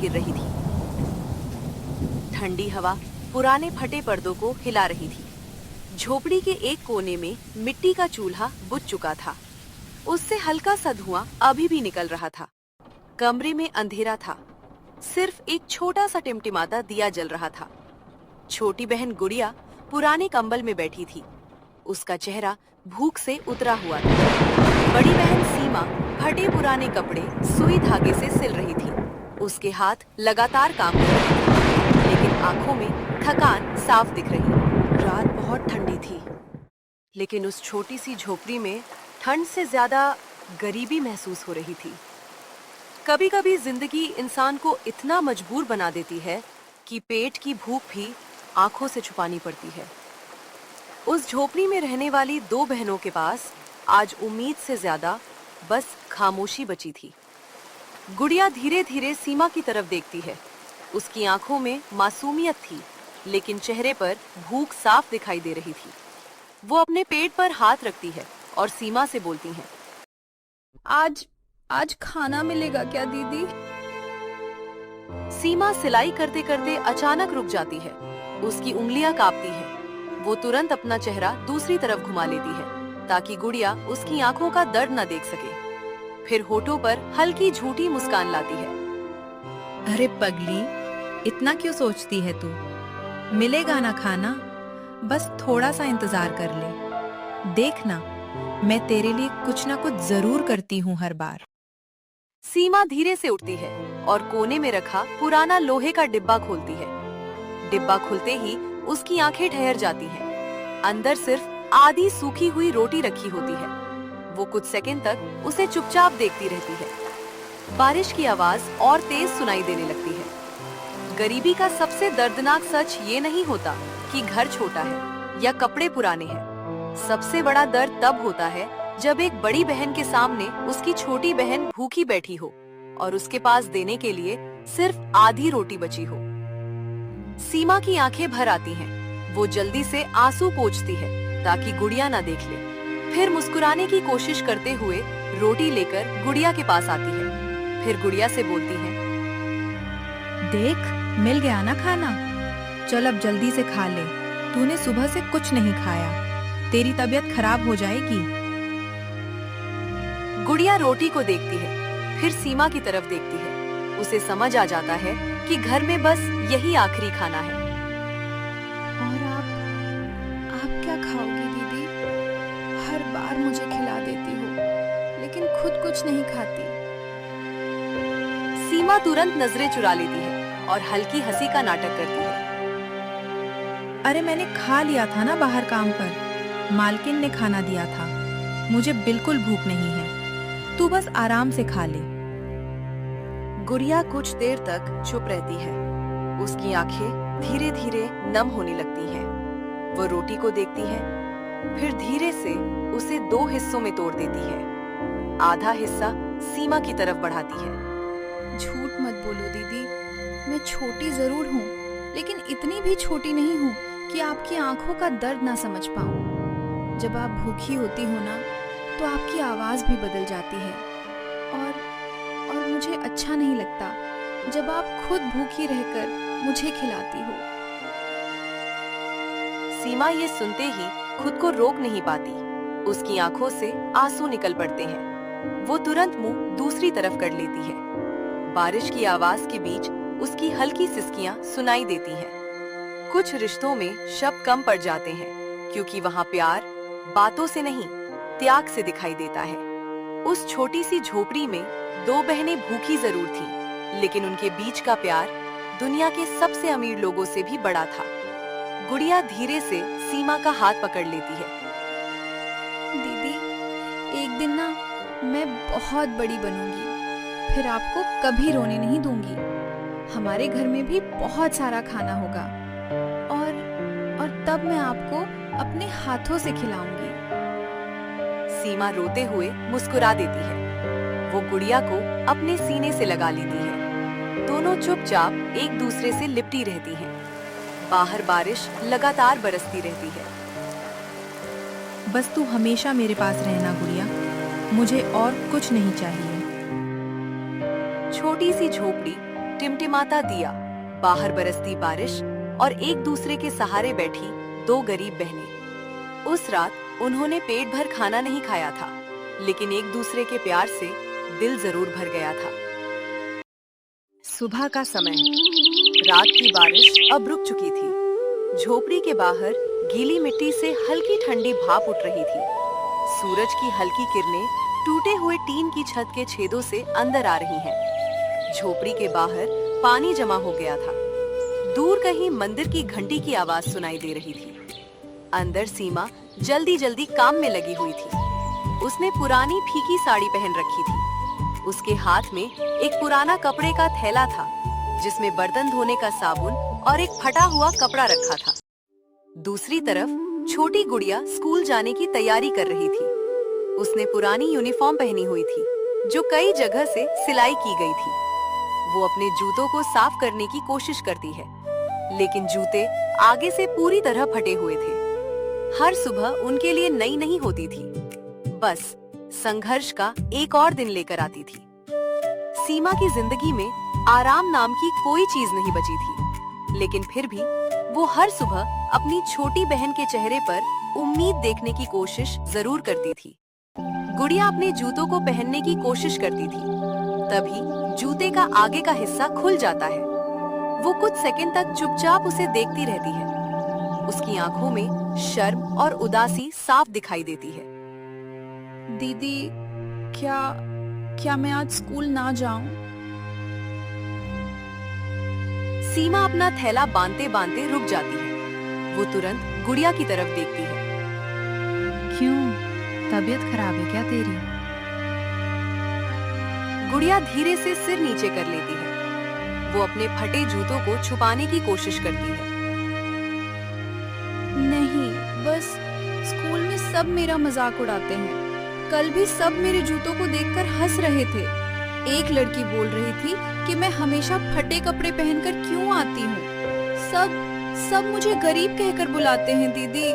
गिर रही थी। ठंडी हवा पुराने फटे पर्दों को हिला रही थी। झोपड़ी के एक कोने में मिट्टी का चूल्हा बुझ चुका था। उससे हल्का सा धुआं अभी भी निकल रहा था। कमरे में अंधेरा था। सिर्फ एक छोटा सा टिमटिमाता दिया जल रहा था। छोटी बहन गुड़िया पुराने कंबल में बैठी थी। उसका चेहरा भूख से उतरा हुआ था। बड़ी बहन सीमा फटे पुराने कपड़े सुई धागे से सिल रही थी। उसके हाथ लगातार काम कर रहे थे, लेकिन आंखों में थकान साफ दिख रही। रात बहुत ठंडी थी, लेकिन उस छोटी सी झोपड़ी में ठंड से ज्यादा गरीबी महसूस हो रही थी। कभी कभी जिंदगी इंसान को इतना मजबूर बना देती है कि पेट की भूख भी आंखों से छुपानी पड़ती है। उस झोपड़ी में रहने वाली दो बहनों के पास आज उम्मीद से ज्यादा बस खामोशी बची थी। गुड़िया धीरे धीरे सीमा की तरफ देखती है। उसकी आंखों में मासूमियत थी, लेकिन चेहरे पर भूख साफ दिखाई दे रही थी। वो अपने पेट पर हाथ रखती है और सीमा से बोलती है, आज खाना मिलेगा क्या दीदी? सीमा सिलाई करते करते अचानक रुक जाती है। उसकी उंगलियां कांपती हैं। वो तुरंत अपना चेहरा दूसरी तरफ घुमा लेती है ताकि गुड़िया उसकी आंखों का दर्द न देख सके। फिर होठों पर हल्की झूठी मुस्कान लाती है। अरे पगली, इतना क्यों सोचती है तू? मिलेगा ना खाना, बस थोड़ा सा इंतजार कर ले। देखना, मैं तेरे लिए कुछ ना कुछ जरूर करती हूँ हर बार। सीमा धीरे से उठती है और कोने में रखा पुराना लोहे का डिब्बा खोलती है। डिब्बा खुलते ही उसकी आंखें ठहर जाती हैं। अंदर सिर्फ आधी सूखी हुई रोटी रखी होती है। वो कुछ सेकंड तक उसे चुपचाप देखती रहती है। बारिश की आवाज और तेज सुनाई देने लगती है। गरीबी का सबसे दर्दनाक सच ये नहीं होता कि घर छोटा है या कपड़े पुराने हैं। सबसे बड़ा दर्द तब होता है जब एक बड़ी बहन के सामने उसकी छोटी बहन भूखी बैठी हो और उसके पास देने के लिए सिर्फ आधी रोटी बची हो। सीमा की आंखें भर आती हैं। वो जल्दी से आंसू पोंछती है ताकि गुड़िया ना देख ले। फिर मुस्कुराने की कोशिश करते हुए रोटी लेकर गुड़िया के पास आती है। फिर गुड़िया से बोलती है, देख, मिल गया ना खाना। चल अब जल्दी से खा ले। तूने सुबह से कुछ नहीं खाया, तेरी तबीयत खराब हो जाएगी। गुड़िया रोटी को देखती है, फिर सीमा की तरफ देखती है। उसे समझ आ जाता है कि घर में बस यही आखिरी खाना है। और आप क्या खाओगी दीदी? हर बार मुझे खिला देती हो, लेकिन खुद कुछ नहीं खाती। सीमा तुरंत नजरें चुरा लेती है और हल्की हंसी का नाटक करती है। अरे मैंने खा लिया था ना बाहर काम पर। मालकिन ने खाना दिया था। मुझे बिल्कुल भूख नहीं है। तू बस आराम से खा ले। गुड़िया कुछ देर तक चुप रहती है। उसकी आंखें धीरे धीरे नम होने लगती हैं। वो रोटी को देखती है, फिर धीरे से उसे दो हिस्सों में तोड़ देती है। आधा हिस्सा सीमा की तरफ बढ़ाती है। झूठ मत बोलो दीदी, मैं छोटी जरूर हूँ, लेकिन इतनी भी छोटी नहीं हूँ कि आपकी आंखों का दर्द ना समझ पाऊँ। जब आप भूखी होती हो ना, तो आपकी आवाज भी बदल जाती है और मुझे अच्छा नहीं लगता जब आप खुद भूखी रहकर मुझे खिलाती हो। सीमा ये सुनते ही खुद को रोक नहीं पाती। उसकी आंखों से आंसू निकल पड़ते हैं। वो तुरंत मुंह दूसरी तरफ कर लेती है। बारिश की आवाज के बीच उसकी हल्की सिसकियां सुनाई देती हैं। कुछ रिश्तों में शब्द कम पड़ जाते हैं, क्योंकि वहाँ प्यार बातों से नहीं, त्याग से दिखाई देता है। उस छोटी सी झोपड़ी में दो बहनें भूखी जरूर थीं, लेकिन उनके बीच का प्यार दुनिया के सबसे अमीर लोगों से भी बड़ा था। गुड़िया धीरे से सीमा का हाथ पकड़ लेती है। दीदी, एक दिन ना मैं बहुत बड़ी बनूंगी, फिर आपको कभी रोने नहीं दूंगी। हमारे घर में भी बहुत सारा खाना होगा और तब मैं आपको अपने हाथों से खिलाऊंगी। सीमा रोते हुए मुस्कुरा देती है। वो गुड़िया को अपने सीने से लगा लेती है। दोनों चुपचाप एक दूसरे से लिपटी रहती हैं। बाहर बारिश लगातार बरसती रहती है। बस तू हमेशा मेरे पास रहना गुड़िया, मुझे और कुछ नहीं चाहिए। छोटी सी झोपड़ी टिमटिमाता दिया, बाहर बरसती बारिश और एक दूसरे के सहारे बैठी दो गरीब बहनें। उस रात उन्होंने पेट भर खाना नहीं खाया था, लेकिन एक दूसरे के प्यार से दिल जरूर भर गया था। सुबह का समय, रात की बारिश अब रुक चुकी थी। झोपड़ी के बाहर गीली मिट्टी से हल्की ठंडी भाप उठ रही थी। सूरज की हल्की किरणें टूटे हुए टीन की छत के छेदों से अंदर आ रही हैं। झोपड़ी के बाहर पानी जमा हो गया था। दूर कहीं मंदिर की घंटी की आवाज सुनाई दे रही थी। अंदर सीमा जल्दी जल्दी काम में लगी हुई थी। उसने पुरानी फीकी साड़ी पहन रखी थी। उसके हाथ में एक पुराना कपड़े का थैला था, जिसमें बर्तन धोने का साबुन और एक फटा हुआ कपड़ा रखा था। दूसरी तरफ छोटी गुड़िया स्कूल जाने की तैयारी कर रही थी। उसने पुरानी यूनिफॉर्म पहनी हुई थी, जो कई जगह से सिलाई की गई थी। वो अपने जूतों को साफ करने की कोशिश करती है, लेकिन जूते आगे से पूरी तरह फटे हुए थे। हर सुबह उनके लिए नई नहीं होती थी, बस संघर्ष का एक और दिन लेकर आती थी। सीमा की जिंदगी में आराम नाम की कोई चीज नहीं बची थी, लेकिन फिर भी वो हर सुबह अपनी छोटी बहन के चेहरे पर उम्मीद देखने की कोशिश जरूर करती थी। गुड़िया अपने जूतों को पहनने की कोशिश करती थी, तभी जूते का आगे का हिस्सा खुल जाता है। वो कुछ सेकंड तक चुपचाप उसे देखती रहती है। उसकी आंखों में शर्म और उदासी साफ दिखाई देती है। दीदी, क्या मैं आज स्कूल ना जाऊं? सीमा अपना थैला बांधते बांधते रुक जाती है। वो तुरंत गुड़िया की तरफ देखती है। क्यों, तबीयत खराब है क्या तेरी? गुड़िया धीरे से सिर नीचे कर लेती है। वो अपने फटे जूतों को छुपाने की कोशिश करती है। नहीं, बस स्कूल में सब मेरा मजाक उड़ाते हैं। कल भी सब मेरे जूतों को देखकर हंस रहे थे। एक लड़की बोल रही थी कि मैं हमेशा फटे कपड़े पहनकर क्यों आती हूँ। सब मुझे गरीब कहकर बुलाते हैं दीदी।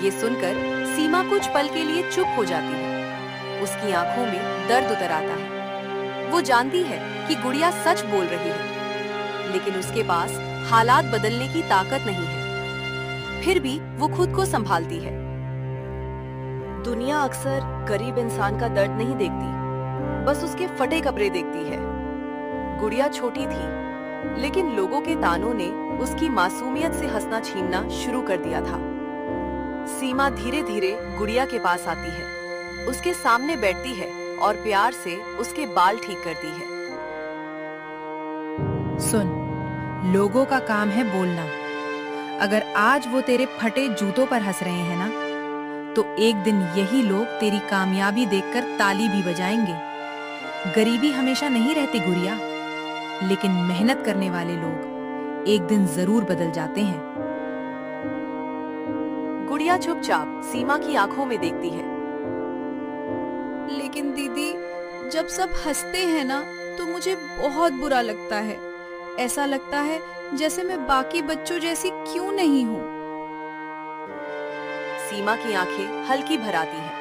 ये सुनकर सीमा कुछ पल के लिए चुप हो जाती है। उसकी आंखों में दर्द उतर आता है। वो जानती है कि गुड़िया सच बोल रही है, लेकिन उसके पास हालात बदलने की ताकत नहीं है। फिर भी वो खुद को संभालती है। दुनिया अक्सर गरीब इंसान का दर्द नहीं देखती, बस उसके फटे कपड़े देखती है। गुड़िया छोटी थी, लेकिन लोगों के तानों ने उसकी मासूमियत से हंसना छीनना शुरू कर दिया था। सीमा धीरे धीरे गुड़िया के पास आती है, उसके सामने बैठती है और प्यार से उसके बाल ठीक करती है। सुन, लोगों का काम है बोलना। अगर आज वो तेरे फटे जूतों पर हंस रहे हैं ना, तो एक दिन यही लोग तेरी कामयाबी देखकर ताली भी बजाएंगे। गरीबी हमेशा नहीं रहती गुड़िया, लेकिन मेहनत करने वाले लोग एक दिन जरूर बदल जाते हैं। गुड़िया चुपचाप सीमा की आंखों में देखती है। लेकिन दीदी, जब सब हंसते हैं ना, तो मुझे बहुत बुरा लगता है। ऐसा लगता है जैसे मैं बाकी बच्चों जैसी क्यों नहीं हूँ। सीमा की आंखें हल्की भर आती हैं,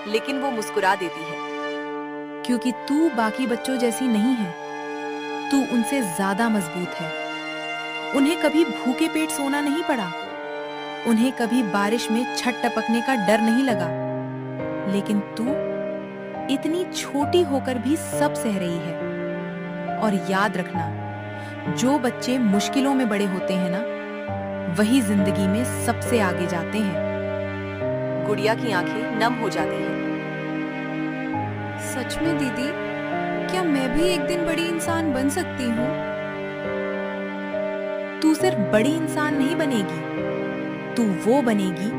लेकिन वो मुस्कुरा देती है। क्योंकि तू बाकी बच्चों जैसी नहीं है, तू उनसे ज्यादा मजबूत है। उन्हें कभी भूखे पेट सोना नहीं पड़ा, उन्हें कभी बारिश में छत टपकने का डर नहीं लगा। लेकिन तू इतनी छोटी होकर भी सब सह रही है। और याद रखना, जो बच्चे मुश्किलों में बड़े होते हैं ना, वही जिंदगी में सबसे आगे जाते हैं। गुड़िया की आंखें नम हो जाती हैं। सच में दीदी, क्या मैं भी एक दिन बड़ी इंसान बन सकती हूँ? तू सिर्फ बड़ी इंसान नहीं बनेगी, तू वो बनेगी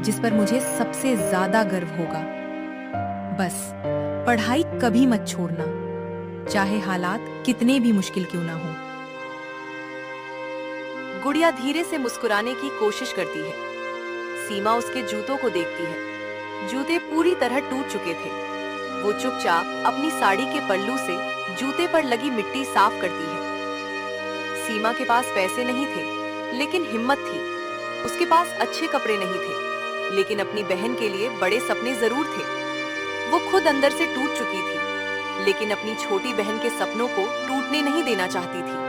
जिस पर मुझे सबसे ज्यादा गर्व होगा। बस पढ़ाई कभी मत छोड़ना, चाहे हालात कितने भी मुश्किल क्यों ना हो। गुड़िया धीरे से मुस्कुराने की कोशिश करती है। सीमा उसके जूतों को देखती है। जूते पूरी तरह टूट चुके थे। वो चुपचाप अपनी साड़ी के पल्लू से जूते पर लगी मिट्टी साफ करती है। सीमा के पास पैसे नहीं थे, लेकिन हिम्मत थी। उसके पास अच्छे कपड़े नहीं थे, लेकिन अपनी बहन के लिए बड़े सपने जरूर थे। वो खुद अंदर से टूट चुकी थी, लेकिन अपनी छोटी बहन के सपनों को टूटने नहीं देना चाहती थी।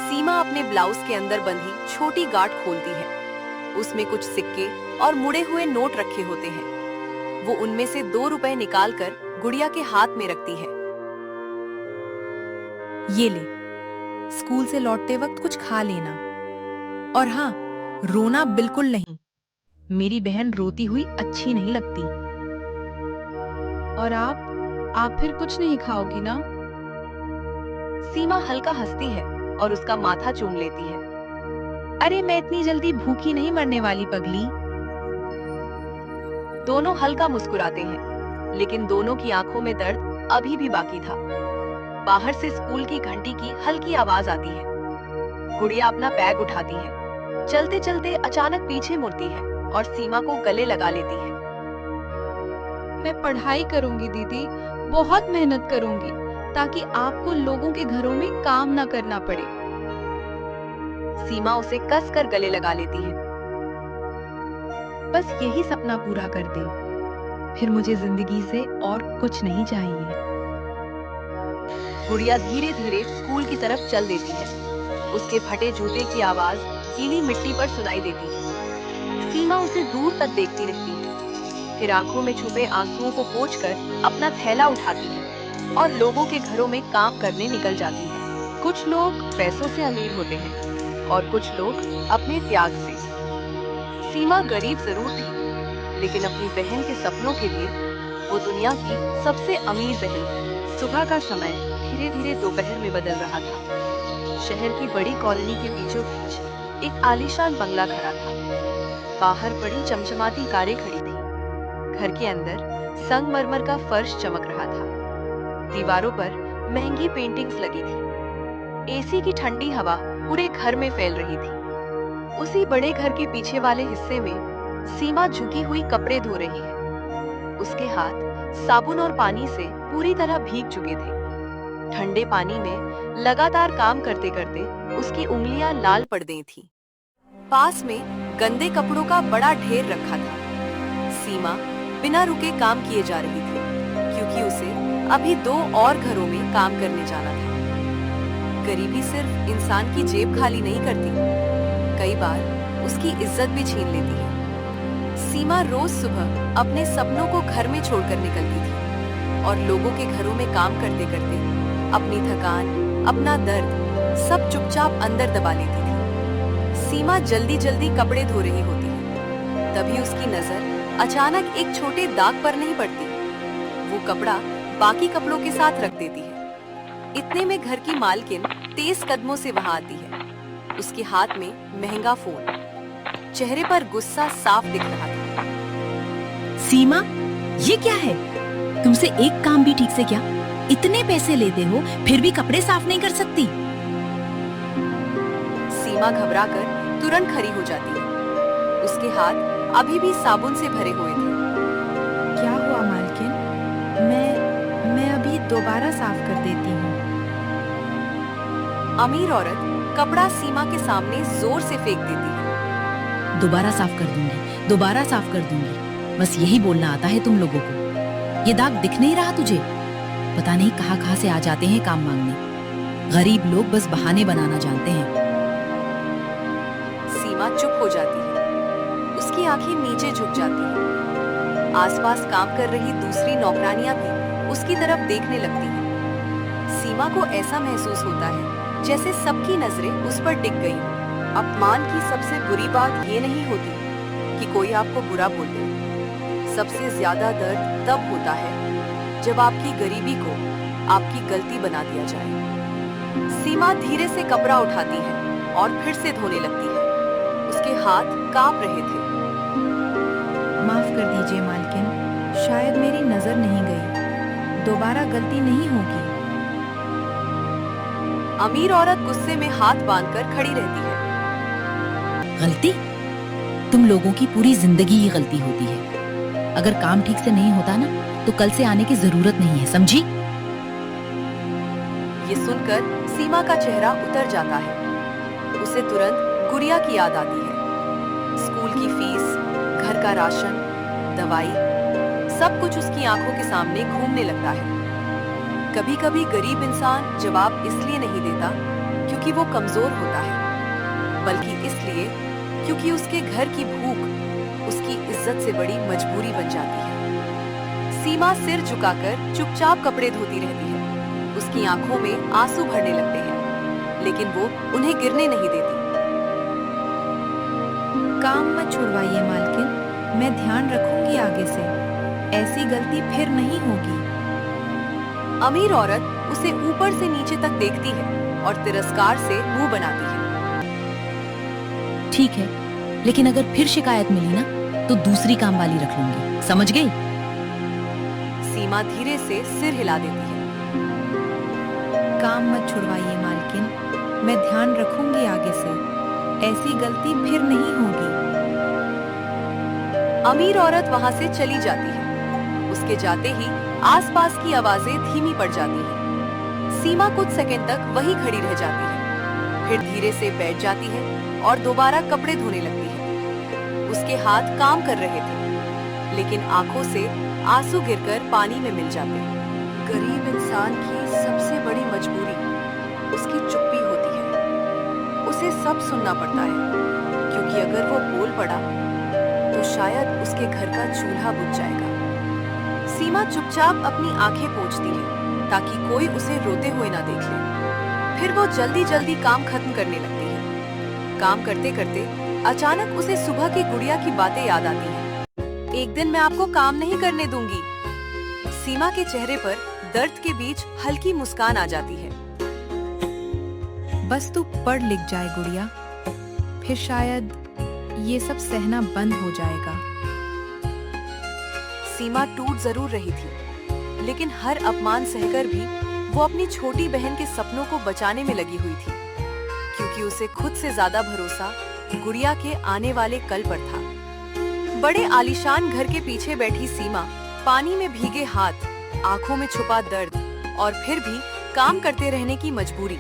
सीमा अपने ब्लाउज के अंदर बंधी छोटी गांठ खोलती है। उसमें कुछ सिक्के और मुड़े हुए नोट रखे होते हैं। वो उनमें से 2 रुपए निकालकर गुड़िया के हाथ में रखती है। ये ले, स्कूल से लौटते वक्त कुछ खा लेना। और हाँ, रोना बिल्कुल नहीं। मेरी बहन रोती हुई अच्छी नहीं लगती। और आप फिर कुछ नहीं खाओगी ना? सीमा हल्का हंसती है और उसका माथा चूम लेती है। अरे मैं इतनी जल्दी भूखी नहीं मरने वाली पगली। दोनों हल्का मुस्कुराते हैं, लेकिन दोनों की आंखों में दर्द अभी भी बाकी था। बाहर से स्कूल की घंटी की हल्की आवाज आती है। गुड़िया अपना बैग उठाती है। चलते चलते अचानक पीछे मुड़ती है और सीमा को गले लगा लेती है। मैं पढ़ाई करूंगी दीदी, बहुत मेहनत करूंगी, ताकि आपको लोगों के घरों में काम ना करना पड़े। सीमा उसे कसकर गले लगा लेती है। बस यही सपना पूरा कर दे, फिर मुझे जिंदगी से और कुछ नहीं चाहिए। गुड़िया धीरे धीरे स्कूल की तरफ चल देती है। उसके फटे जूते की आवाज गीली मिट्टी पर सुनाई देती है। सीमा उसे दूर तक देखती रहती है, फिर आंखों में छुपे आंसुओं को पोंछकर अपना थैला उठाती है और लोगों के घरों में काम करने निकल जाती है। कुछ लोग पैसों से अमीर होते हैं और कुछ लोग अपने त्याग से। सीमा गरीब जरूर थी, लेकिन अपनी बहन के सपनों के लिए वो दुनिया की सबसे अमीर बहन थी। सुबह का समय धीरे धीरे दोपहर में बदल रहा था। शहर की बड़ी कॉलोनी के बीचों बीच एक आलीशान बंगला खड़ा था। बाहर बड़ी चमचमाती कारें खड़ी थी। घर के अंदर संगमरमर का फर्श चमक रहा था। दीवारों पर महंगी पेंटिंग्स लगी थी। एसी की ठंडी हवा पूरे घर में फैल रही थी। उसी बड़े घर के पीछे वाले हिस्से में सीमा झुकी हुई कपड़े धो रही है। उसके हाथ साबुन और पानी से पूरी तरह भीग चुके थे। ठंडे पानी में लगातार काम करते करते उसकी उंगलियां लाल पड़ गई थीं। पास में गंदे कपड़ों का बड़ा ढेर रखा था। सीमा बिना रुके काम किए जा रही थी, क्योंकि उसे अभी 2 और घरों में काम करने जाना था। गरीबी सिर्फ इंसान की जेब खाली नहीं करती, कई बार उसकी इज्जत भी छीन लेती है। सीमा रोज सुबह अपने सपनों को घर में छोड़कर निकलती थी और लोगों के घरों में काम करते करते अपनी थकान, अपना दर्द सब चुपचाप अंदर दबा लेती थी। सीमा जल्दी जल्दी कपड़े धो रही होती है, तभी उसकी नजर अचानक एक छोटे दाग पर नहीं पड़ती। वो कपड़ा बाकी कपड़ों के साथ रख देती है। इतने में घर की मालकिन तेज कदमों से वहां आती है। उसके हाथ में महंगा फोन, चेहरे पर गुस्सा साफ दिख रहा था। सीमा, ये क्या है? तुमसे एक काम भी ठीक से क्या? इतने पैसे लेते हो फिर भी कपड़े साफ नहीं कर सकती? सीमा घबराकर तुरंत खड़ी हो जाती है। उसके हाथ अभी भी साबुन से भरे हुए थे। क्या हुआ मालकिन? मैं अभी दोबारा साफ कर देती हूँ। अमीर औरत कपड़ा सीमा के सामने जोर से फेंक देती है। दोबारा साफ कर दूंगी, दोबारा साफ कर दूंगी। बस यही बोलना आता है तुम लोगों को। ये दाग दिख नहीं रहा तुझे? पता नहीं कहाँ से आ जाते हैं काम मांगने। गरीब लोग बस बहाने बनाना जानते हैं। सीमा चुप हो जाती है। उसकी आंखें नीचे झुक जाती हैं। आसपास काम कर रही दूसरी नौकरानियां भी उसकी तरफ देखने लगती हैं। सीमा को ऐसा महसूस होता है जैसे सबकी नजरें उस पर टिक गई। अपमान की सबसे बुरी बात ये नहीं होती कि कोई आपको बुरा बोल दे। सबसे ज्यादा दर्द तब होता है जब आपकी गरीबी को आपकी गलती बना दिया जाए। सीमा धीरे से कपड़ा उठाती है और फिर से धोने लगती है। उसके हाथ कांप रहे थे। माफ कर दीजिए मालकिन, शायद मेरी नजर नहीं गई। दोबारा गलती नहीं होगी। अमीर औरत गुस्से में हाथ बांधकर खड़ी रहती है। गलती? तुम लोगों की पूरी जिंदगी ही गलती होती है। अगर काम ठीक से नहीं होता ना, तो कल से आने की जरूरत नहीं है, समझी? ये सुनकर सीमा का चेहरा उतर जाता है। उसे तुरंत गुड़िया की याद आती है। स्कूल की फीस, घर का राशन, दवाई, सब कुछ उसकी आंखों के सामने घूमने लगता है। कभी कभी गरीब इंसान जवाब इसलिए नहीं देता क्योंकि वो कमजोर होता है, बल्कि इसलिए क्योंकि उसके घर की भूख उसकी इज्जत से बड़ी मजबूरी बन जाती है। सीमा सिर झुकाकर चुपचाप कपड़े धोती रहती है। उसकी आंखों में आंसू भरने लगते हैं, लेकिन वो उन्हें गिरने नहीं देती। काम मत छुड़वाइए मालकिन, मैं ध्यान रखूंगी आगे से, ऐसी गलती फिर नहीं होगी। अमीर औरत उसे ऊपर से नीचे तक देखती है और तिरस्कार से मुंह बनाती है। ठीक है, लेकिन अगर फिर शिकायत मिली ना तो दूसरी काम वाली रख लूंगी, समझ गई? सीमा धीरे से सिर हिला देती है। काम मत छुड़वाइए मालकिन, मैं ध्यान रखूंगी आगे से, ऐसी गलती फिर नहीं होगी। अमीर औरत वहां से चली जाती है। उसके जाते ही आसपास की आवाजें धीमी पड़ जाती हैं। सीमा कुछ सेकंड तक वहीं खड़ी रह जाती है, फिर धीरे से बैठ जाती है और दोबारा कपड़े धोने लगती है। उसके हाथ काम कर रहे थे, लेकिन आंखों से आंसू गिरकर पानी में मिल जाते हैं। गरीब इंसान की सबसे बड़ी मजबूरी उसकी चुप्पी होती है। उसे सब सुनना पड़ता है, क्योंकि अगर वो बोल पड़ा तो शायद उसके घर का चूल्हा बुझ जाएगा। सीमा चुपचाप अपनी आंखें पोंछती है ताकि कोई उसे रोते हुए ना देख ले। फिर वो जल्दी जल्दी काम खत्म करने लगती है। काम करते करते अचानक उसे सुबह की गुड़िया की बातें याद आती हैं। एक दिन मैं आपको काम नहीं करने दूंगी। सीमा के चेहरे पर दर्द के बीच हल्की मुस्कान आ जाती है। बस तू पढ़ लिख जाए गुड़िया, फिर शायद ये सब सहना बंद हो जाएगा। सीमा टूट जरूर रही थी, लेकिन हर अपमान सहकर भी वो अपनी छोटी बहन के सपनों को बचाने में लगी हुई थी, क्योंकि उसे खुद से ज्यादा भरोसा गुड़िया के आने वाले कल पर था। बड़े आलीशान घर के पीछे बैठी सीमा, पानी में भीगे हाथ, आंखों में छुपा दर्द और फिर भी काम करते रहने की मजबूरी।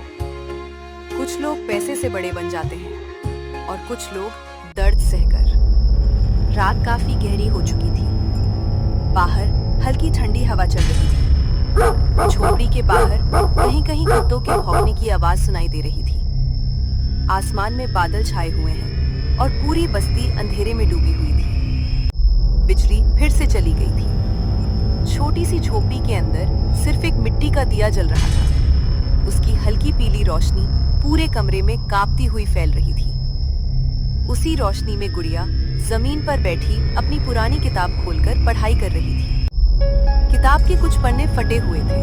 कुछ लोग पैसे से बड़े बन जाते हैं और कुछ लोग दर्द सहकर। रात काफी गहरी हो चुकी थी। बाहर हल्की ठंडी हवा चल रही थी। झोपड़ी के बाहर कहीं कहीं कुत्तों के भौंकने की आवाज सुनाई दे रही थी। आसमान में बादल छाए हुए हैं और पूरी बस्ती अंधेरे में डूबी हुई थी। बिजली फिर से चली गई थी। छोटी सी झोपड़ी के अंदर सिर्फ एक मिट्टी का दिया जल रहा था। उसकी हल्की पीली रोशनी पूरे कमरे में कांपती हुई फैल रही थी। उसी रोशनी में गुड़िया जमीन पर बैठी अपनी पुरानी किताब खोलकर पढ़ाई कर रही थी। किताब के कुछ पन्ने फटे हुए थे,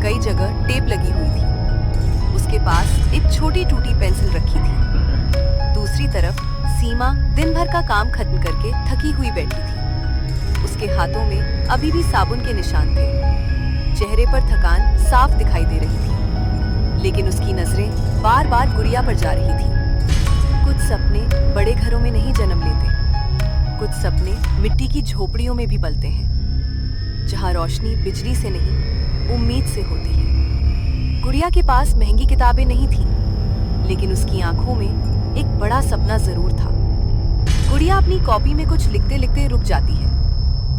कई जगह टेप लगी हुई थी। उसके पास एक छोटी टूटी पेंसिल रखी थी। दूसरी तरफ सीमा दिन भर का काम खत्म करके थकी हुई बैठी थी। उसके हाथों में अभी भी साबुन के निशान थे। चेहरे पर थकान साफ दिखाई दे रही थी, लेकिन उसकी नजरें बार बार गुड़िया पर जा रही थी। कुछ सपने बड़े घरों में नहीं जन्म लेते, कुछ सपने मिट्टी की झोपड़ियों में भी पलते हैं, जहां रोशनी बिजली से नहीं उम्मीद से होती है। गुड़िया के पास महंगी किताबें नहीं थी, लेकिन उसकी आंखों में एक बड़ा सपना जरूर था। गुड़िया अपनी कॉपी में कुछ लिखते लिखते रुक जाती है।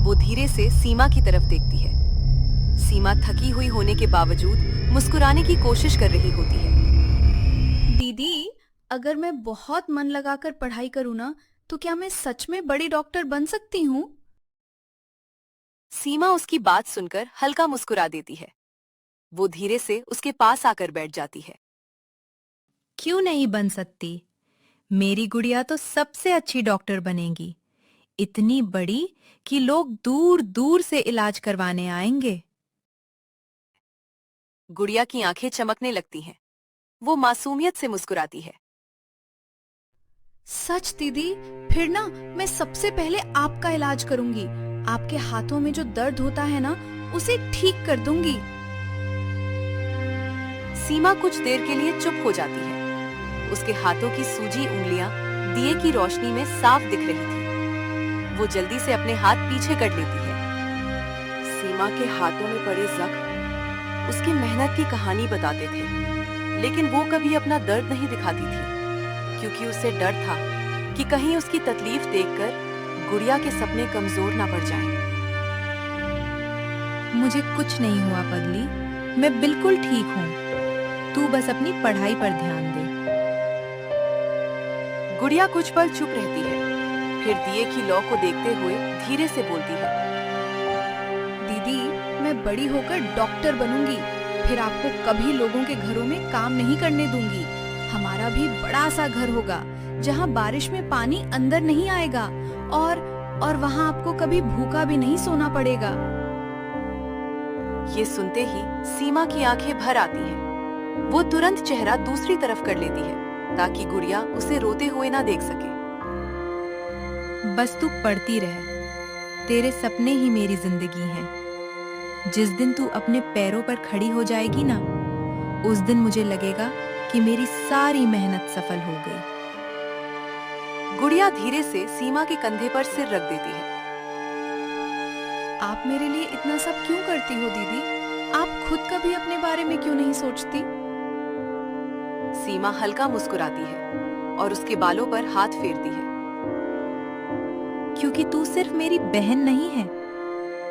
वो धीरे से सीमा की तरफ देखती है। सीमा थकी हुई होने के बावजूद मुस्कुराने की कोशिश कर रही होती है। दीदी, अगर मैं बहुत मन लगाकर पढ़ाई करूँ ना, तो क्या मैं सच में बड़ी डॉक्टर बन सकती हूँ? सीमा उसकी बात सुनकर हल्का मुस्कुरा देती है। वो धीरे से उसके पास आकर बैठ जाती है। क्यों नहीं बन सकती? मेरी गुड़िया तो सबसे अच्छी डॉक्टर बनेगी, इतनी बड़ी कि लोग दूर दूर से इलाज करवाने आएंगे। गुड़िया की आंखें चमकने लगती हैं। वो मासूमियत से मुस्कुराती है। सच दीदी, फिर ना मैं सबसे पहले आपका इलाज करूंगी। आपके हाथों में जो दर्द होता है ना, उसे ठीक कर दूंगी। सीमा कुछ देर के लिए चुप हो जाती है। उसके हाथों की सूजी उंगलियां दिए की रोशनी में साफ दिख रही थी। वो जल्दी से अपने हाथ पीछे कर लेती है। सीमा के हाथों में पड़े जख्म उसकी मेहनत की कहानी बताते थे, लेकिन वो कभी अपना दर्द नहीं दिखाती थी, क्योंकि उसे डर था कि कहीं उसकी तकलीफ देखकर गुड़िया के सपने कमजोर ना पड़ जाएं। मुझे कुछ नहीं हुआ पगली, मैं बिल्कुल ठीक हूँ। तू बस अपनी पढ़ाई पर ध्यान दे। गुड़िया कुछ पल चुप रहती है, फिर दिए की लौ को देखते हुए धीरे से बोलती है। दीदी, मैं बड़ी होकर डॉक्टर बनूंगी, फिर आपको कभी लोगों के घरों में काम नहीं करने दूंगी। हमारा भी बड़ा सा घर होगा जहाँ बारिश में पानी अंदर नहीं आएगा और वहाँ आपको कभी भूखा भी नहीं सोना पड़ेगा। ये सुनते ही सीमा की आंखें भर आती हैं। वो तुरंत चेहरा दूसरी तरफ कर लेती है ताकि गुड़िया उसे रोते हुए ना देख सके। बस तू पढ़ती रह। तेरे सपने ही मेरी जिंदगी हैं। जिस दिन तू अपने पैरों पर खड़ी हो जाएगी ना, उस दिन मुझे लगेगा कि मेरी सारी मेहनत सफल हो गई। गुड़िया धीरे से सीमा के कंधे पर सिर रख देती है। आप मेरे लिए इतना सब क्यों करती हो दीदी? आप खुद कभी अपने बारे में क्यों नहीं सोचती? सीमा हल्का मुस्कुराती है और उसके बालों पर हाथ फेरती है। क्योंकि तू सिर्फ मेरी बहन नहीं है,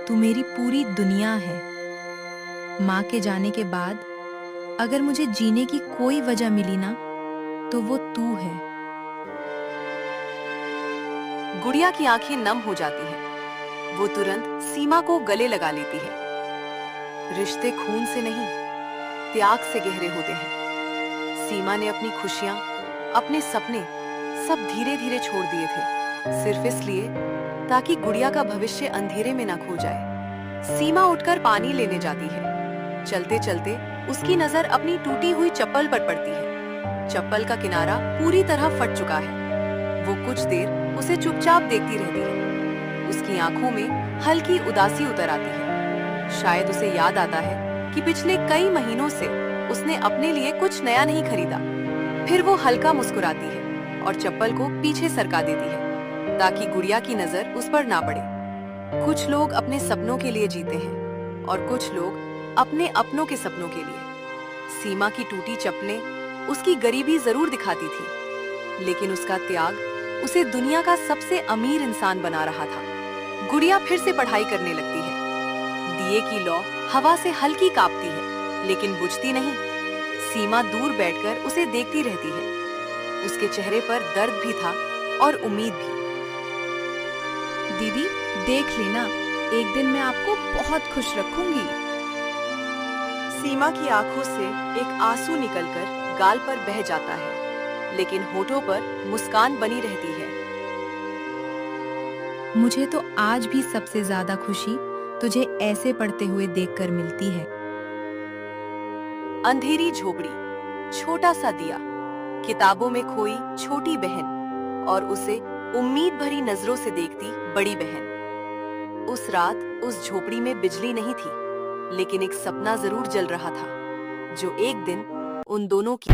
तू मेरी पूरी दुनिया है। माँ के जाने के बाद अगर मुझे जीने की कोई वजह मिली ना, तो वो तू है। गुड़िया की आंखें नम हो जाती हैं। वो तुरंत सीमा को गले लगा लेती है। रिश्ते खून से नहीं, त्याग से गहरे होते हैं। सीमा ने अपनी खुशियां, अपने सपने सब धीरे धीरे छोड़ दिए थे, सिर्फ इसलिए ताकि गुड़िया का भविष्य अंधेरे में ना खो जाए। सीमा उठकर पानी लेने जाती है। चलते चलते उसकी नजर अपनी टूटी हुई चप्पल पर पड़ती है। चप्पल का किनारा पूरी तरह फट चुका है। वो कुछ देर उसे चुपचाप देखती रहती है। उसकी आंखों में हल्की उदासी उतर आती है। शायद उसे याद आता है कि पिछले कई महीनों से उसने अपने लिए कुछ नया नहीं खरीदा। फिर वो हल्का मुस्कुराती है और चप्पल को पीछे सरका देती है ताकि गुड़िया की नजर उस पर ना पड़े। कुछ लोग अपने सपनों के लिए जीते हैं और कुछ लोग अपने अपनों के सपनों के लिए। सीमा की टूटी चप्पलें उसकी गरीबी जरूर दिखाती थी, लेकिन उसका त्याग उसे दुनिया का सबसे अमीर इंसान बना रहा था। गुड़िया फिर से पढ़ाई करने लगती है। दिए की लौ हवा से हल्की कांपती है, लेकिन बुझती नहीं। सीमा दूर बैठकर उसे देखती रहती है। उसके चेहरे पर दर्द भी था और उम्मीद भी। दीदी, देख लेना, एक दिन मैं आपको बहुत खुश रखूंगी। सीमा की आंखों से एक आंसू निकलकर गाल पर बह जाता है, लेकिन होठों पर मुस्कान बनी रहती है। मुझे तो आज भी सबसे ज्यादा खुशी तुझे ऐसे पढ़ते हुए देखकर मिलती है। अंधेरी झोपड़ी, छोटा सा दिया, किताबों में खोई छोटी बहन और उसे उम्मीद भरी नजरों से देखती बड़ी बहन। उस रात उस झोपड़ी में बिजली नहीं थी, लेकिन एक सपना जरूर जल रहा था जो एक दिन उन दोनों की